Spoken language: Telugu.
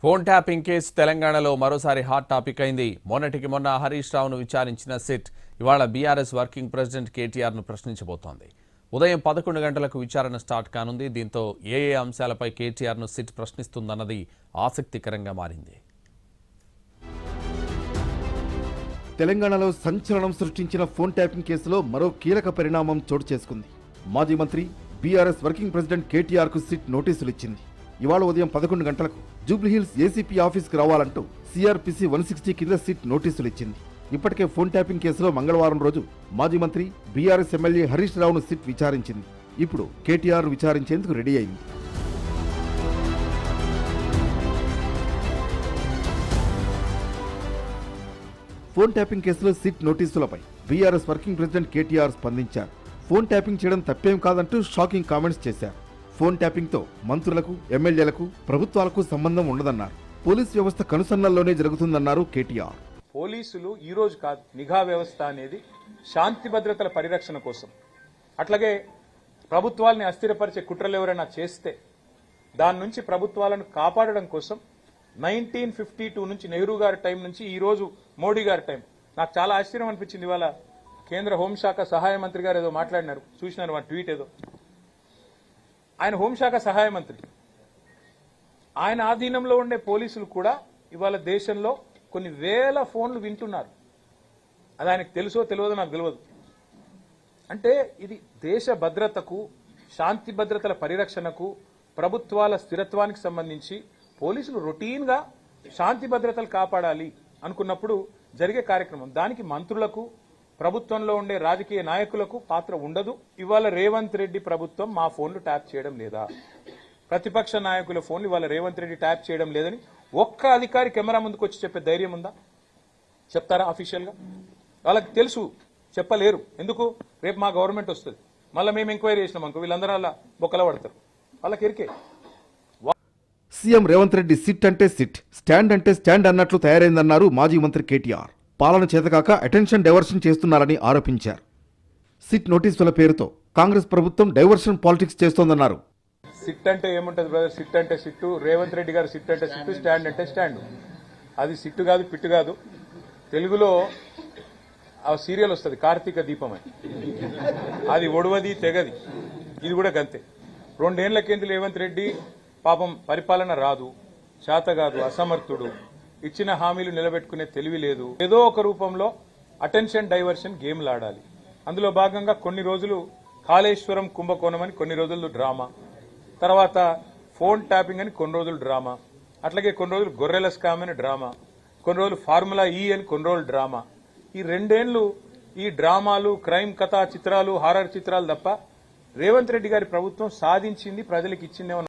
ఫోన్ ట్యాపింగ్ కేసు తెలంగాణలో మరోసారి హాట్ టాపిక్ అయింది. మొన్నటికి మొన్న హరీష్ రావును విచారించిన సిట్ ఇవాళ బీఆర్ఎస్ వర్కింగ్ ప్రెసిడెంట్ కేటీఆర్ను ప్రశ్నించబోతోంది. ఉదయం 11 గంటలకు విచారణ స్టార్ట్ కానుంది. దీంతో ఏ అంశాలపై కేటీఆర్ను సిట్ ప్రశ్నిస్తుందన్నది ఆసక్తికరంగా మారింది. తెలంగాణలో సంచలనం సృష్టించిన ఫోన్ ట్యాపింగ్ కేసులో మరో కీలక పరిణామం చోటు చేసుకుంది. మాజీ మంత్రి బీఆర్ఎస్ వర్కింగ్ ప్రెసిడెంట్ కేటీఆర్కు సిట్ నోటీసులు ఇచ్చింది. ఇవాళ ఉదయం 11 గంటలకు జూబ్లీహిల్స్ ఏసీపీ ఆఫీస్కి రావాలంటూ సిఆర్పిసి 160 కింద సిట్ నోటీసులు ఇచ్చింది. ఇప్పటికే ఫోన్ ట్యాపింగ్ కేసులో మంగళవారం రోజు మాజీ మంత్రి బీఆర్ఎస్ ఎమ్మెల్యే హరీష్ రావును సిట్ విచారించింది. ఇప్పుడు కేటీఆర్ విచారించేందుకు రెడీ అయింది. ఫోన్ ట్యాపింగ్ కేసులో సిట్ నోటీసులపై బీఆర్ఎస్ వర్కింగ్ ప్రెసిడెంట్ కేటీఆర్ స్పందించారు. ఫోన్ ట్యాపింగ్ చేయడం తప్పేం కాదంటూ షాకింగ్ కామెంట్స్ చేశారు. ఫోన్ ట్యాపింగ్తో మంత్రులకు, ఎమ్మెల్యేలకు, ప్రభుత్వాలకు సంబంధం ఉండదన్నారు. పోలీస్ వ్యవస్థ కనుసన్నల్లోనే జరుగుతుందన్నారు కేటీఆర్. పోలీసులు ఈ రోజు కాదు, నిఘా వ్యవస్థ అనేది శాంతి భద్రతల పరిరక్షణ కోసం, అట్లాగే ప్రభుత్వాల్ని అస్థిరపరిచే కుట్రలు ఎవరైనా చేస్తే దాని నుంచి ప్రభుత్వాలను కాపాడడం కోసం 1952 నుంచి నెహ్రూ గారి టైం నుంచి ఈ రోజు మోడీ గారి టైం. నాకు చాలా ఆశ్చర్యం అనిపించింది. ఇవాళ కేంద్ర హోంశాఖ సహాయ మంత్రి గారు ఏదో మాట్లాడినారు, చూసినారు మా ట్వీట్. ఏదో ఆయన హోంశాఖ సహాయ మంత్రి, ఆయన ఆధీనంలో ఉండే పోలీసులు కూడా ఇవాళ దేశంలో కొన్ని వేల ఫోన్లు వింటున్నారు. అది ఆయనకు తెలుసో తెలియదో నాకు తెలియదు. అంటే ఇది దేశ భద్రతకు, శాంతి భద్రతల పరిరక్షణకు, ప్రభుత్వాల స్థిరత్వానికి సంబంధించి పోలీసులు రొటీన్గా శాంతి భద్రతలు కాపాడాలి అనుకున్నప్పుడు జరిగే కార్యక్రమం. దానికి మంత్రులకు, ప్రభుత్వంలో ఉండే రాజకీయ నాయకులకు పాత్ర ఉండదు. ఇవాళ రేవంత్ రెడ్డి ప్రభుత్వం మా ఫోన్లు ట్యాప్ చేయడం లేదా, ప్రతిపక్ష నాయకుల ఫోన్లు ఇవాళ రేవంత్ రెడ్డి ట్యాప్ చేయడం లేదని ఒక్క అధికారి కెమెరా ముందుకు వచ్చి చెప్పే ధైర్యం ఉందా? చెప్తారా అఫీషియల్గా? వాళ్ళకి తెలుసు, చెప్పలేరు. ఎందుకు? రేపు మా గవర్నమెంట్ వస్తుంది, మళ్ళీ మేము ఎంక్వైరీ చేసినాం అనుకో, వీళ్ళందరూ అలా బొక్కల పడతారు. వాళ్ళకి ఎరికే. సీఎం రేవంత్ రెడ్డి సిట్ అంటే సిట్, స్టాండ్ అంటే స్టాండ్ అన్నట్లు తయారైందన్నారు మాజీ మంత్రి కేటీఆర్. పాలన చేతకాక అటెన్షన్ డైవర్షన్ చేస్తున్నారని ఆరోపించారు. సిట్ నోటీసుల పేరుతో కాంగ్రెస్ ప్రభుత్వం డైవర్షన్ పాలిటిక్స్ చేస్తోందన్నారు. సిట్ అంటే ఏముంటది బ్రదర్? సిట్ అంటే సిట్టు, రేవంత్ రెడ్డి గారు సిట్ అంటే సిట్టు, స్టాండ్ అంటే స్టాండ్. అది సిట్టు కాదు, పిట్టు కాదు. తెలుగులో ఆ సీరియల్ వస్తుంది కార్తీక దీపం అని, అది ఒడవది తెగది. ఇది కూడా గంతే. 2 ఏళ్ల కింద రేవంత్ రెడ్డి పాపం పరిపాలన రాదు, చేత కాదు, అసమర్థుడు, ఇచ్చిన హామీలు నిలబెట్టుకునే తెలివి లేదు. ఏదో ఒక రూపంలో అటెన్షన్ డైవర్షన్ గేమ్లు ఆడాలి. అందులో భాగంగా కొన్ని రోజులు కాళేశ్వరం కుంభకోణం అని కొన్ని రోజులు డ్రామా, తర్వాత ఫోన్ ట్యాపింగ్ అని కొన్ని రోజులు డ్రామా, అట్లాగే కొన్ని రోజులు గొర్రెల స్కామ్ అని డ్రామా, కొన్ని రోజులు ఫార్ములా ఈ అని కొన్ని రోజులు డ్రామా. ఈ 2 ఏళ్లు ఈ డ్రామాలు, క్రైమ్ కథా చిత్రాలు, హారర్ చిత్రాలు తప్ప రేవంత్ రెడ్డి గారి ప్రభుత్వం సాధించింది, ప్రజలకు ఇచ్చిందేమో